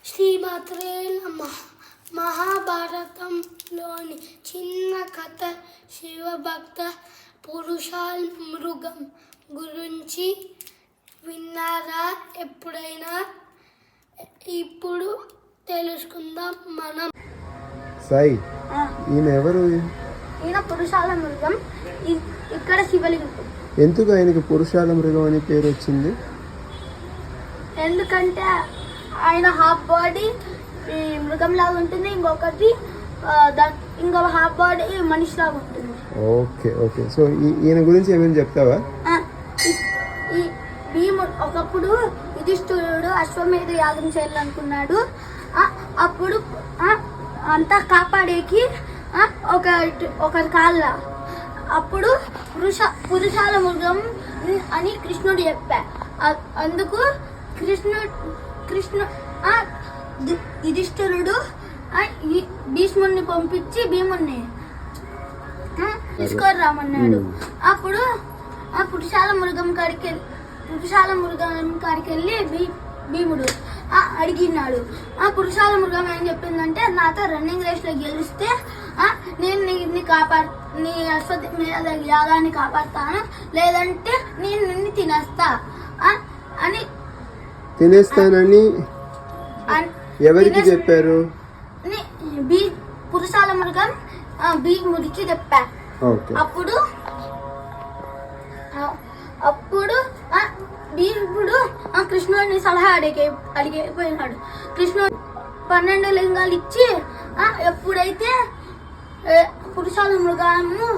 శ్రీమాత్రే నమః. మహాభారతంలోని చిన్న కథ శివభక్త పురుషాల్ మృగం గురించి విన్నారా ఎప్పుడైనా? ఇప్పుడు తెలుసుకుందాం మనం. సాయి, ఈయన ఎవరు? ఈయన పురుషాల మృగం. ఇక్కడ శివలింగం. ఎందుకు ఆయనకి పురుషాల మృగం అని పేరు వచ్చింది? ఎందుకంటే ఆయన హాఫ్ బాడీ మృగం లాగా ఉంటుంది, ఇంకొకటి ఇంకొక హాఫ్ బాడీ మనిషి లాగా ఉంటుంది. Okay okay. సో ఈయన గురించి ఏమైనా చెప్తావా? ఒకప్పుడు యుధిష్ఠిరుడు అశ్వమేధ యాగం చేయాలనుకున్నాడు. అప్పుడు అంతా కాపాడేకి ఒకరి కాళ్ళ అప్పుడు పురుషాల మృగం అని కృష్ణుడు చెప్పా. అందుకు యుధిష్ఠిరుడు భీష్ముడిని పంపించి భీముడిని తీసుకొని రామన్నాడు. అప్పుడు పురుషాల మృగం కాడికి వెళ్ళి భీముడు అడిగినాడు. పురుషాల మృగం ఏం చెప్పిందంటే, నాతో రన్నింగ్ రేస్ లో గెలిస్తే నేను నీ అశ్వమేధ యాగాన్ని కాపాడుతాను, లేదంటే నేను నిన్ను అని తినేస్తానని ఎవరికి చెప్పారు? పురుషాల మృగం భీముడికి చెప్పా. అప్పుడు భీముడు కృష్ణుడిని సలహా అడిగిపోయినాడు. కృష్ణుడు 12 లింగాలు ఇచ్చి ఎప్పుడైతే పురుషాల మృగాలను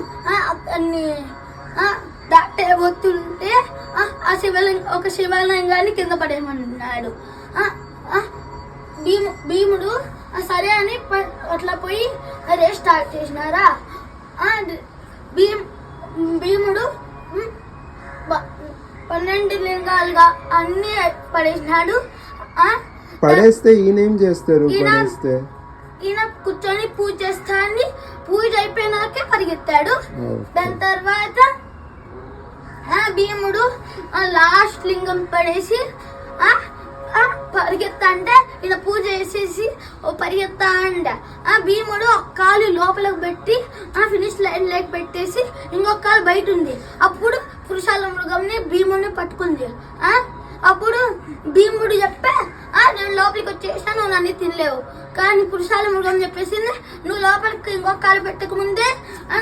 అన్ని దాటేబోతుంటే ఒక శివలింగాన్ని కింద పడేయమన్నాడు. భీముడు సరే అని అట్లా పోయి రేస్ స్టార్ట్ చేసినారా. భీముడు 12 లింగాలుగా అన్ని పడేసినాడు. పడేస్తే ఈయనేం చేస్తారు? ఈయన కూర్చొని పూజ చేస్తానని పూజ అయిపోయినాకే పరిగెత్తాడు. దాని తర్వాత భీముడు లాస్ట్ లింగం పడేసి పరిగెత్తా అంటే ఈయన పూజ చేసేసి పరిగెత్తా అంట. భీముడు ఒక కాలు లోపలికి పెట్టి ఫినిష్ లైన్ లేక పెట్టేసి ఇంకొక కాలు బయట ఉంది. అప్పుడు పురుషాల మృగంని భీముడిని పట్టుకుంది. అప్పుడు భీముడు చెప్పా, నేను లోపలికి వచ్చేసా, నువ్వు నన్ను తినలేవు. కానీ పురుషాల మృగం చెప్పేసింది, నువ్వు లోపలికి ఇంకొక కాలు పెట్టక ముందే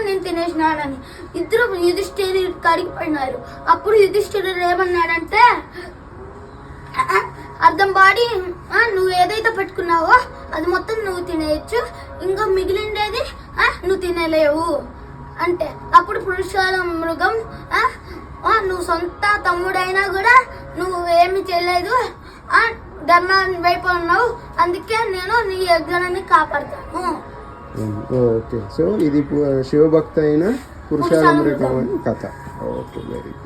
నేను తినేసినాడని. ఇద్దరు యుధిష్ఠిరుడు కాడికి పడినారు. అప్పుడు యుధిష్ఠిరుడు ఏమన్నాడంటే, అర్ధం బాడీ నువ్వు ఏదైతే పెట్టుకున్నావో అది మొత్తం నువ్వు తినేయచ్చు, ఇంకా మిగిలిండేది నువ్వు తినలేవు అంటే. అప్పుడు పురుషాల మృగం, నువ్వు సొంత తమ్ముడైనా కూడా నువ్వు ఏమి చేయలేదు, ధర్మాన్ని వైపు ఉన్నావు, అందుకే నేను నీ యజ్ఞాన్ని కాపాడతాను. ఓకే. సో ఇది శివభక్త అయిన పురుషాల మృగం అని కథ. Okay, very good.